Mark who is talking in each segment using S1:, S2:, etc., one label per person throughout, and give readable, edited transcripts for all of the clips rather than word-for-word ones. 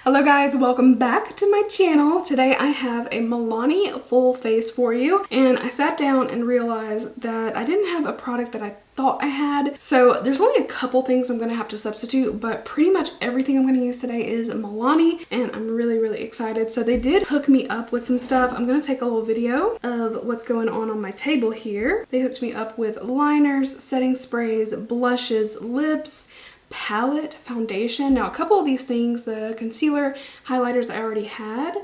S1: Hello guys, welcome back to my channel. Today I have a Milani full face for you, and I sat down and realized that I didn't have a product that I thought I had. So there's only a couple things I'm gonna have to substitute, but pretty much everything I'm gonna use today is Milani, and I'm really excited. So they did hook me up with some stuff. I'm gonna take a little video of what's going on my table here. They hooked me up with liners, setting sprays, blushes, lips, palette, foundation. Now a couple of these things, the concealer, highlighters I already had,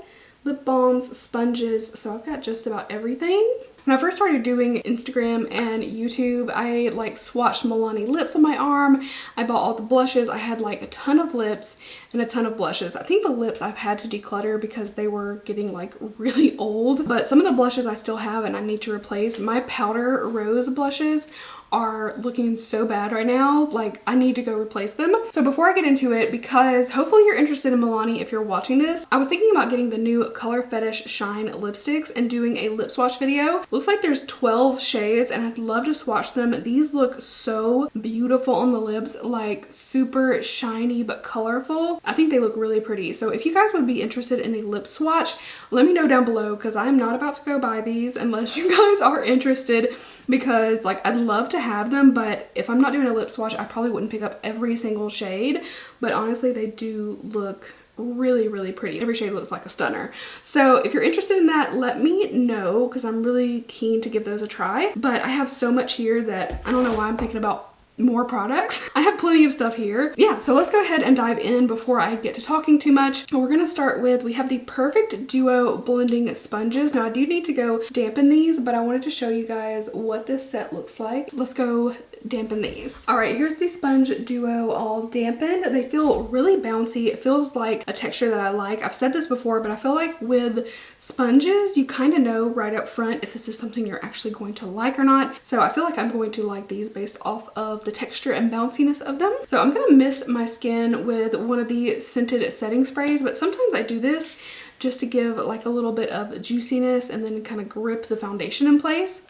S1: lip balms, sponges, so I've got just about everything. When I first started doing Instagram and YouTube, I like swatched Milani lips on my arm. I bought all the blushes. I had like a ton of lips and a ton of blushes. I think the lips I've had to declutter because they were getting like really old, but some of the blushes I still have and I need to replace. My powder rose blushes are looking so bad right now, like I need to go replace them. So before I get into it, because hopefully you're interested in Milani if you're watching this, I was thinking about getting the new Color Fetish Shine lipsticks and doing a lip swatch video. Looks like there's 12 shades and I'd love to swatch them. These look so beautiful on the lips, like super shiny but colorful. I think they look really pretty. So if you guys would be interested in a lip swatch, let me know down below, because I'm not about to go buy these unless you guys are interested, because like I'd love to have them, but if I'm not doing a lip swatch, I probably wouldn't pick up every single shade. But honestly, they do look really pretty. Every shade looks like a stunner. So if you're interested in that, let me know, because I'm really keen to give those a try. But I have so much here that I don't know why I'm thinking about more products. I have plenty of stuff here. Yeah, so let's go ahead and dive in before I get to talking too much. We're gonna start with, we have the Perfect Duo blending sponges. Now I do need to go dampen these, but I wanted to show you guys what this set looks like. Let's go dampen these. All right, here's the sponge duo all dampened. They feel really bouncy. It feels like a texture that I like. I've said this before, but I feel like with sponges, you kind of know right up front if this is something you're actually going to like or not. So I feel like I'm going to like these based off of the texture and bounciness of them. So I'm gonna mist my skin with one of the scented setting sprays, but sometimes I do this just to give like a little bit of juiciness and then kind of grip the foundation in place.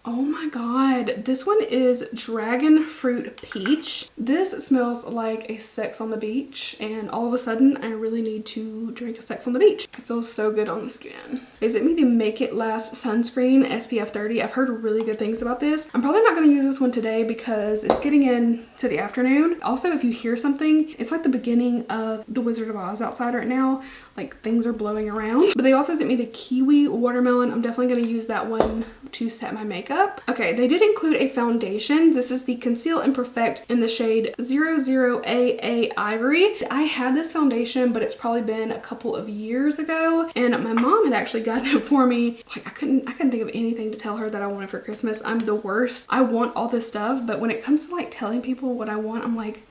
S1: Oh my god, this one is Dragon Fruit Peach. This smells like a sex on the beach, and all of a sudden I really need to drink a sex on the beach. It feels so good on the skin. They sent me the Make It Last Sunscreen SPF 30. I've heard really good things about this. I'm probably not going to use this one today because it's getting into the afternoon. Also, if you hear something, it's like the beginning of The Wizard of Oz outside right now. Like things are blowing around. But they also sent me the Kiwi Watermelon. I'm definitely going to use that one to set my makeup. Okay, they did include a foundation. This is the Conceal and Perfect in the shade 00AA Ivory. I had this foundation, but it's probably been a couple of years ago, and my mom had actually gotten it for me. Like I couldn't think of anything to tell her that I wanted for Christmas. I'm the worst. I want all this stuff, but when it comes to like telling people what I want, I'm like,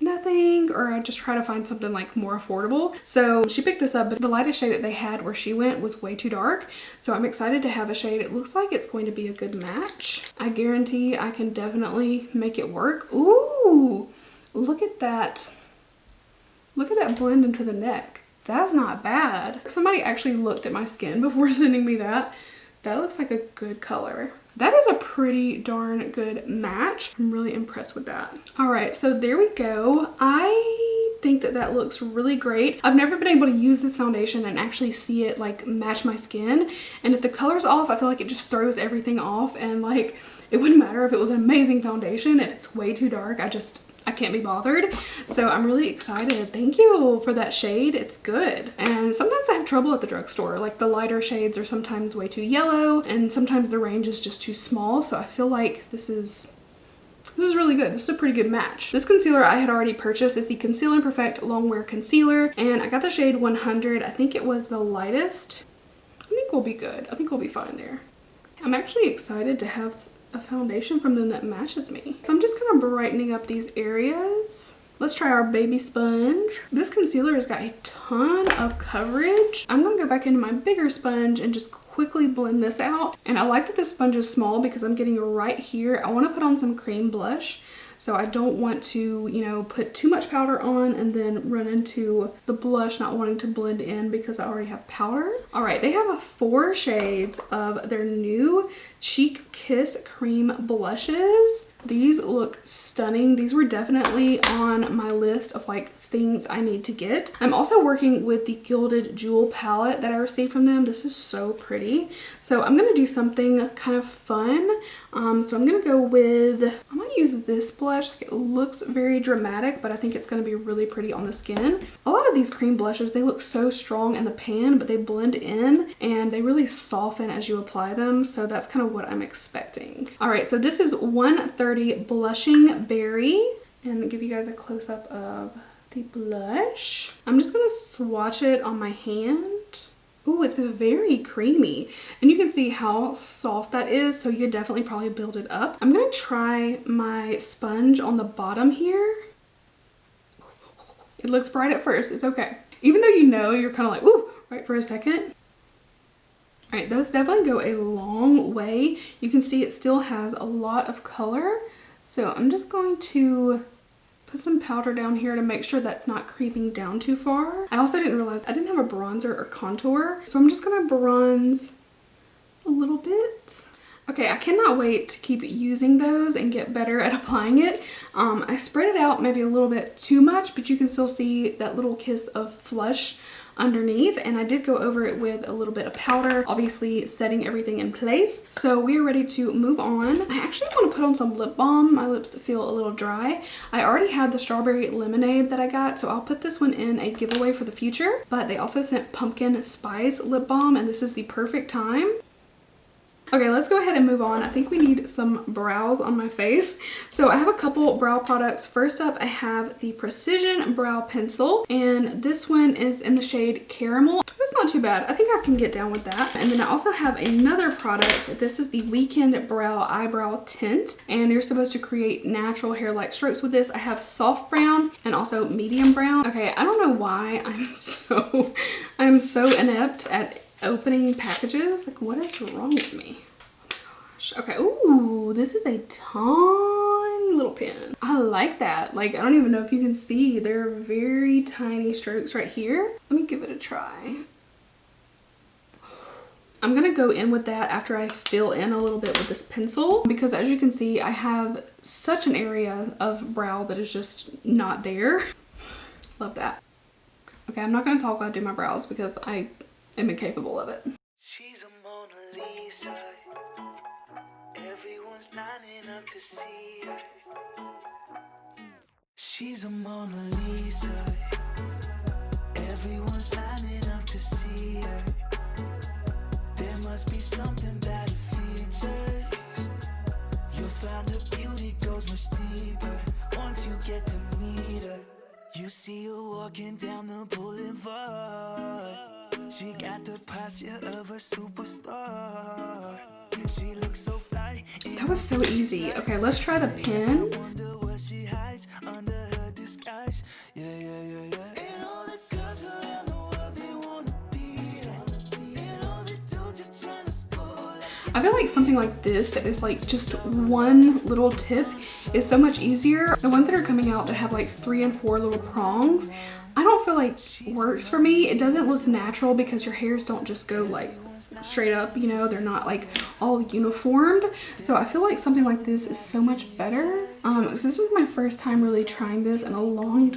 S1: nothing, or I just try to find something like more affordable. So she picked this up, but the lightest shade that they had where she went was way too dark. So I'm excited to have a shade. It looks like it's going to be a good match. I guarantee I can definitely make it work. Ooh, look at that. Look at that blend into the neck. That's not bad. Somebody actually looked at my skin before sending me that. That looks like a good color. That is a pretty darn good match. I'm really impressed with that. All right, so there we go. I think that that looks really great. I've never been able to use this foundation and actually see it like match my skin. And if the color's off, I feel like it just throws everything off, and like it wouldn't matter if it was an amazing foundation. If it's way too dark, I can't be bothered. So I'm really excited. Thank you for that shade. It's good. And sometimes I have trouble at the drugstore. Like the lighter shades are sometimes way too yellow, and sometimes the range is just too small. So I feel like this is really good. This is a pretty good match. This concealer I had already purchased. It's the Conceal and Perfect Longwear Concealer, and I got the shade 100. I think it was the lightest. I think we'll be good. I think we'll be fine there. I'm actually excited to have a foundation from them that matches me. So I'm just kind of brightening up these areas. Let's try our baby sponge. This concealer has got a ton of coverage. I'm gonna go back into my bigger sponge and just quickly blend this out. And I like that this sponge is small because I'm getting right here. I want to put on some cream blush. So I don't want to, you know, put too much powder on and then run into the blush not wanting to blend in because I already have powder. All right, they have 4 shades of their new Cheek Kiss Cream blushes. These look stunning. These were definitely on my list of like things I need to get. I'm also working with the Gilded Jewel palette that I received from them. This is so pretty. So I'm gonna do something kind of fun. So I'm gonna go with, I might use this blush. Like, it looks very dramatic, but I think it's gonna be really pretty on the skin. A lot of these cream blushes, they look so strong in the pan, but they blend in and they really soften as you apply them. So that's kind of what I'm expecting. All right, so this is 130 Blushing Berry. And give you guys a close-up of the blush. I'm just gonna swatch it on my hand. Ooh, it's very creamy. And you can see how soft that is, so you could definitely probably build it up. I'm gonna try my sponge on the bottom here. It looks bright at first, it's okay. Even though you know, you're kind of like, ooh, right for a second. All right, those definitely go a long way. You can see it still has a lot of color. So I'm just going to put some powder down here to make sure that's not creeping down too far. I also didn't realize I didn't have a bronzer or contour. So I'm just gonna bronze a little bit. Okay, I cannot wait to keep using those and get better at applying it. I spread it out maybe a little bit too much, but you can still see that little kiss of flush underneath, and I did go over it with a little bit of powder, obviously setting everything in place. So we are ready to move on. I actually want to put on some lip balm. My lips feel a little dry. I already had the strawberry lemonade that I got, so I'll put this one in a giveaway for the future, but they also sent pumpkin spice lip balm, and this is the perfect time. Okay, let's go ahead and move on. I think we need some brows on my face. So I have a couple brow products. First up, I have the Precision Brow Pencil, and this one is in the shade Caramel. It's not too bad. I think I can get down with that. And then I also have another product. This is the Weekend Brow Eyebrow Tint, and you're supposed to create natural hair-like strokes with this. I have soft brown and also medium brown. Okay, I don't know why I'm so inept at opening packages. Like, what is wrong with me? Oh my gosh. Okay, ooh, this is a tiny little pen. I like that. Like, I don't even know if you can see, they're very tiny strokes right here. Let me give it a try. I'm gonna go in with that after I fill in a little bit with this pencil, because as you can see, I have such an area of brow that is just not there. Love that. Okay, I'm not gonna talk while I do my brows because I am incapable of it.
S2: She's a Mona Lisa. Everyone's lining up to see her. She's a Mona Lisa. Everyone's lining up to see her. There must be something about her features. You'll find her beauty goes much deeper once you get to meet her. You see her walking down the boulevard. She got the posture of a superstar. She looks so fly.
S1: That was so easy. Okay, let's try the pen.
S2: Wonder what she hides under her disguise. Yeah. And all the girls around the world, they wanna be her. And all the dudes are trying to score.
S1: I feel like something like this that is like just one little tip is so much easier. The ones that are coming out that have like 3 and 4 little prongs, I don't feel like works for me. It doesn't look natural because your hairs don't just go like straight up, you know, they're not like all uniformed. So I feel like something like this is so much better. So this is my first time really trying this in a long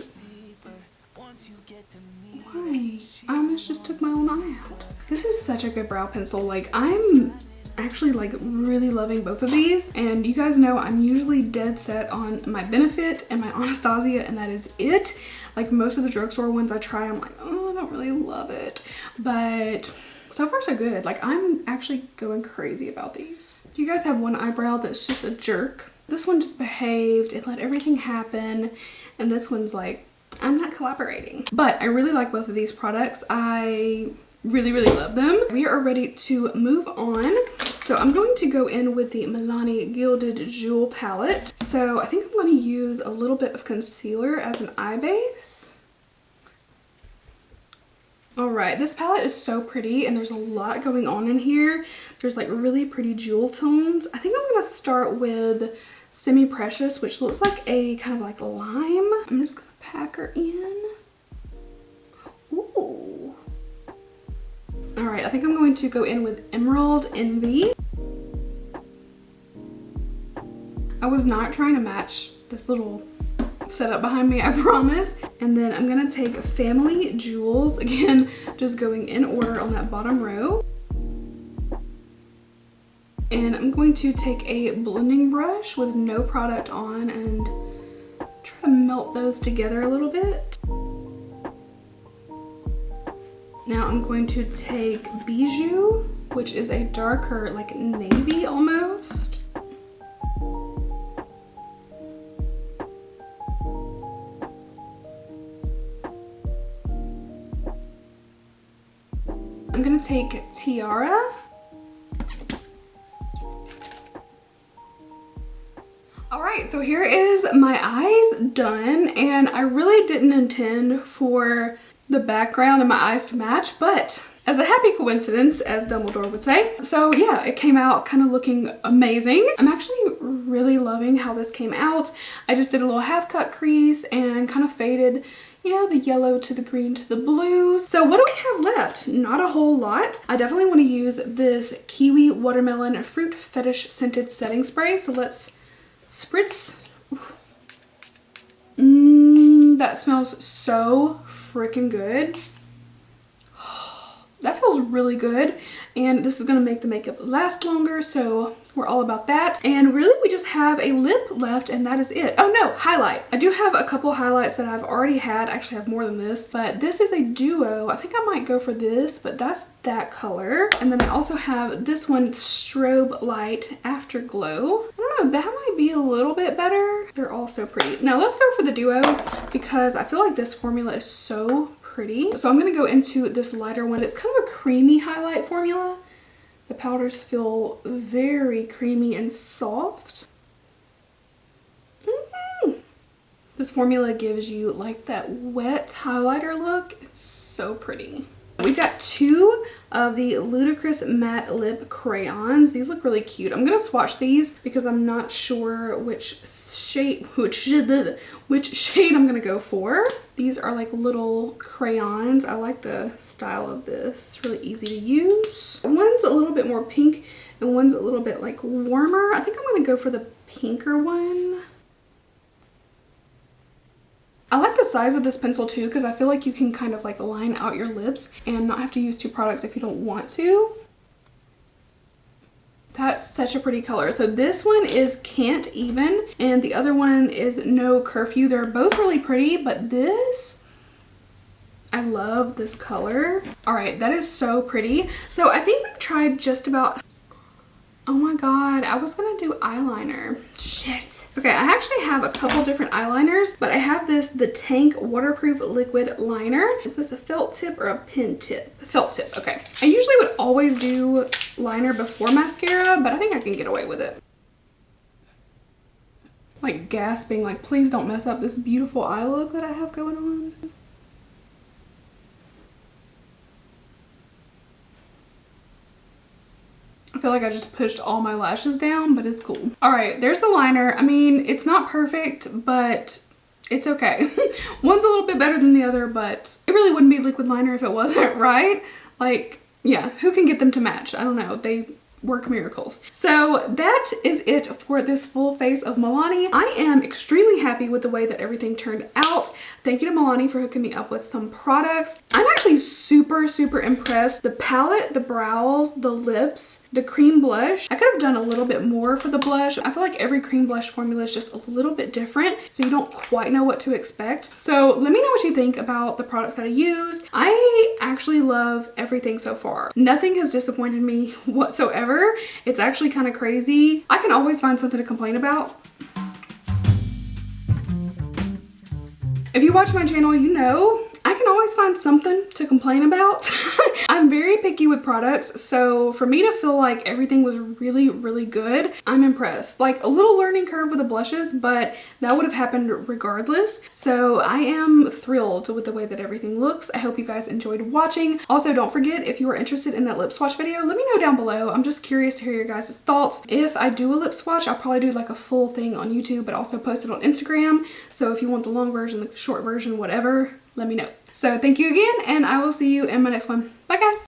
S1: Why? I almost just took my own eye out. This is such a good brow pencil. Like, I'm actually like really loving both of these, and you guys know I'm usually dead set on my Benefit and my Anastasia, and that is it. Like, most of the drugstore ones I try, I'm like, oh, I don't really love it, but so far so good. Like, I'm actually going crazy about these. You guys have one eyebrow that's just a jerk. This one just behaved, it let everything happen, and this one's like, I'm not collaborating. But I really like both of these products. I really love them. We are ready to move on. So I'm going to go in with the Milani Gilded Jewel palette. So I think I'm going to use a little bit of concealer as an eye base. All right, this palette is so pretty and there's a lot going on in here. There's like really pretty jewel tones. I think I'm gonna start with Semi Precious, which looks like a kind of like lime. I'm just gonna pack her in. Ooh. All right, I think I'm going to go in with Emerald Envy. I was not trying to match this little set up behind me, I promise. And then I'm gonna take Family Jewels, again, just going in order on that bottom row. And I'm going to take a blending brush with no product on and try to melt those together a little bit. Now I'm going to take Bijou, which is a darker, like navy almost. I'm gonna take Tiara. All right, so here is my eyes done, and I really didn't intend for the background and my eyes to match, but as a happy coincidence, as Dumbledore would say. So yeah, it came out kind of looking amazing. I'm actually really loving how this came out. I just did a little half cut crease and kind of faded, you know, the yellow to the green to the blue. So what do we have left? Not a whole lot. I definitely want to use this Kiwi Watermelon Fruit Fetish Scented Setting Spray. So let's spritz. That smells so freaking good. That feels really good, and this is going to make the makeup last longer, so we're all about that. And really we just have a lip left, and that is it. Oh no, highlight. I do have a couple highlights that I've already had. I actually have more than this, but this is a duo. I think I might go for this, but that's that color. And then I also have this one, Strobe Light Afterglow. I don't know, that might be a little bit better. They're all so pretty. Now let's go for the duo because I feel like this formula is so pretty. So I'm going to go into this lighter one. It's kind of a creamy highlight formula. The powders feel very creamy and soft. This formula gives you like that wet highlighter look. It's so pretty. We've got two of the Ludicrous Matte Lip Crayons. These look really cute. I'm going to swatch these because I'm not sure which shade I'm going to go for. These are like little crayons. I like the style of this. It's really easy to use. One's a little bit more pink and one's a little bit like warmer. I think I'm going to go for the pinker one. I like the size of this pencil too because I feel like you can kind of like line out your lips and not have to use two products if you don't want to. That's such a pretty color. So this one is Can't Even and the other one is No Curfew. They're both really pretty, but this, I love this color. All right, that is so pretty. So I think we've tried just about, oh my god, I was gonna do eyeliner. Shit. Okay, I actually have a couple different eyeliners, but I have this, the Tank Waterproof Liquid Liner. Is this a felt tip or a pen tip? Felt tip, okay. I usually would always do liner before mascara, but I think I can get away with it. Like gasping, like please don't mess up this beautiful eye look that I have going on. I feel like I just pushed all my lashes down, but it's cool. All right, there's the liner. I mean, it's not perfect, but it's okay. One's a little bit better than the other, but it really wouldn't be liquid liner if it wasn't, right? Like, yeah, who can get them to match? I don't know. They work miracles. So that is it for this full face of Milani. I am extremely happy with the way that everything turned out. Thank you to Milani for hooking me up with some products. I'm actually super, super impressed. The palette, the brows, the lips, the cream blush. I could have done a little bit more for the blush. I feel like every cream blush formula is just a little bit different, so you don't quite know what to expect. So let me know what you think about the products that I used. I actually love everything so far. Nothing has disappointed me whatsoever. It's actually kind of crazy. I can always find something to complain about. If you watch my channel, you know I can always find something to complain about. I'm very picky with products, so for me to feel like everything was really, really good, I'm impressed. Like a little learning curve with the blushes, but that would have happened regardless. So I am thrilled with the way that everything looks. I hope you guys enjoyed watching. Also, don't forget, if you are interested in that lip swatch video, let me know down below. I'm just curious to hear your guys' thoughts. If I do a lip swatch, I'll probably do like a full thing on YouTube, but also post it on Instagram. So if you want the long version, the short version, whatever, let me know. So thank you again, and I will see you in my next one. Bye guys.